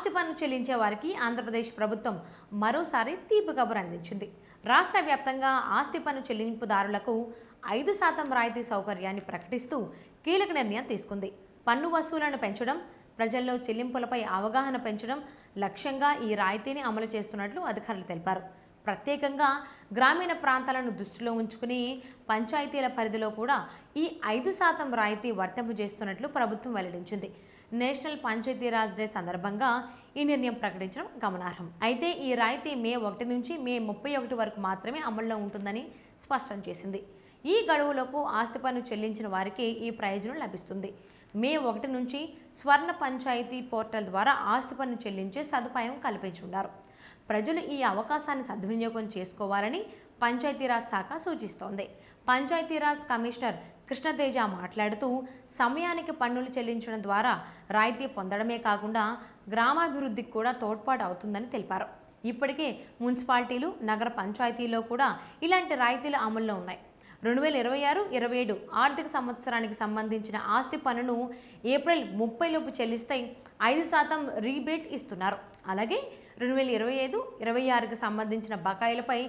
ఆస్తి పన్ను చెల్లించే వారికి ఆంధ్రప్రదేశ్ ప్రభుత్వం మరోసారి తీపి కబురు అందించింది. రాష్ట్ర వ్యాప్తంగా ఆస్తి పన్ను చెల్లింపుదారులకు 5% రాయితీ సౌకర్యాన్ని ప్రకటిస్తూ కీలక నిర్ణయం తీసుకుంది. పన్ను వసూళ్లను పెంచడం, ప్రజల్లో చెల్లింపులపై అవగాహన పెంచడం లక్ష్యంగా ఈ రాయితీని అమలు చేస్తున్నట్లు అధికారులు తెలిపారు. ప్రత్యేకంగా గ్రామీణ ప్రాంతాలను దృష్టిలో ఉంచుకుని పంచాయతీల పరిధిలో కూడా ఈ 5% రాయితీ వర్తింపజేస్తున్నట్లు ప్రభుత్వం వెల్లడించింది. నేషనల్ పంచాయతీరాజ్ డే సందర్భంగా ఈ నిర్ణయం ప్రకటించడం గమనార్హం. అయితే ఈ రాయితీ మే 1 నుంచి మే 31 వరకు మాత్రమే అమల్లో ఉంటుందని స్పష్టం చేసింది. ఈ గడువులోపు ఆస్తి పన్ను చెల్లించిన వారికి ఈ ప్రయోజనం లభిస్తుంది. మే 1 నుంచి స్వర్ణ పంచాయతీ పోర్టల్ ద్వారా ఆస్తి పన్ను చెల్లించే సదుపాయం కల్పించున్నారు. ప్రజలు ఈ అవకాశాన్ని సద్వినియోగం చేసుకోవాలని పంచాయతీరాజ్ శాఖ సూచిస్తోంది. పంచాయతీరాజ్ కమిషనర్ కృష్ణతేజ మాట్లాడుతూ, సమయానికి పన్నులు చెల్లించడం ద్వారా రాయితీ పొందడమే కాకుండా గ్రామాభివృద్ధికి కూడా తోడ్పాటు అవుతుందని తెలిపారు. ఇప్పటికే మున్సిపాలిటీలు, నగర పంచాయతీల్లో కూడా ఇలాంటి రాయితీలు అమల్లో ఉన్నాయి. 2026-27 ఆర్థిక సంవత్సరానికి సంబంధించిన ఆస్తి పన్నును ఏప్రిల్ 30 లోపు చెల్లిస్తే 5% రీబేట్ ఇస్తున్నారు. అలాగే 2025-26కి సంబంధించిన బకాయిలపై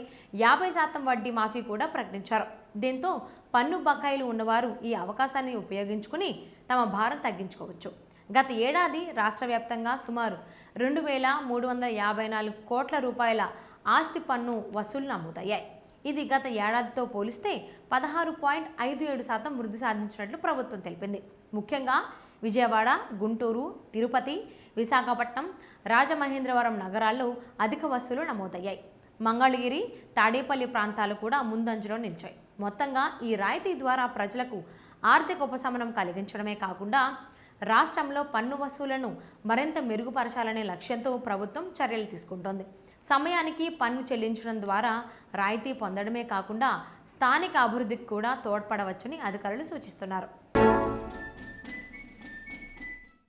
50% వడ్డీ మాఫీ కూడా ప్రకటించారు. దీంతో పన్ను బకాయిలు ఉన్నవారు ఈ అవకాశాన్ని ఉపయోగించుకుని తమ భారం తగ్గించుకోవచ్చు. గత ఏడాది రాష్ట్ర వ్యాప్తంగా సుమారు 2,354 కోట్ల రూపాయల ఆస్తి పన్ను వసూలు నమోదయ్యాయి. ఇది గత ఏడాదితో పోలిస్తే 16.57% వృద్ధి సాధించినట్లు ప్రభుత్వం తెలిపింది. ముఖ్యంగా విజయవాడ, గుంటూరు, తిరుపతి, విశాఖపట్నం, రాజమహేంద్రవరం నగరాల్లో అధిక వసూలు నమోదయ్యాయి. మంగళగిరి, తాడేపల్లి ప్రాంతాలు కూడా ముందంజలో నిలిచాయి. మొత్తంగా ఈ రాయితీ ద్వారా ప్రజలకు ఆర్థిక ఉపశమనం కలిగించడమే కాకుండా రాష్ట్రంలో పన్ను వసూలను మరింత మెరుగుపరచాలనే లక్ష్యంతో ప్రభుత్వం చర్యలు తీసుకుంటోంది. సమయానికి పన్ను చెల్లించడం ద్వారా రాయితీ పొందడమే కాకుండా స్థానిక అభివృద్ధికి కూడా తోడ్పడవచ్చని అధికారులు సూచిస్తున్నారు.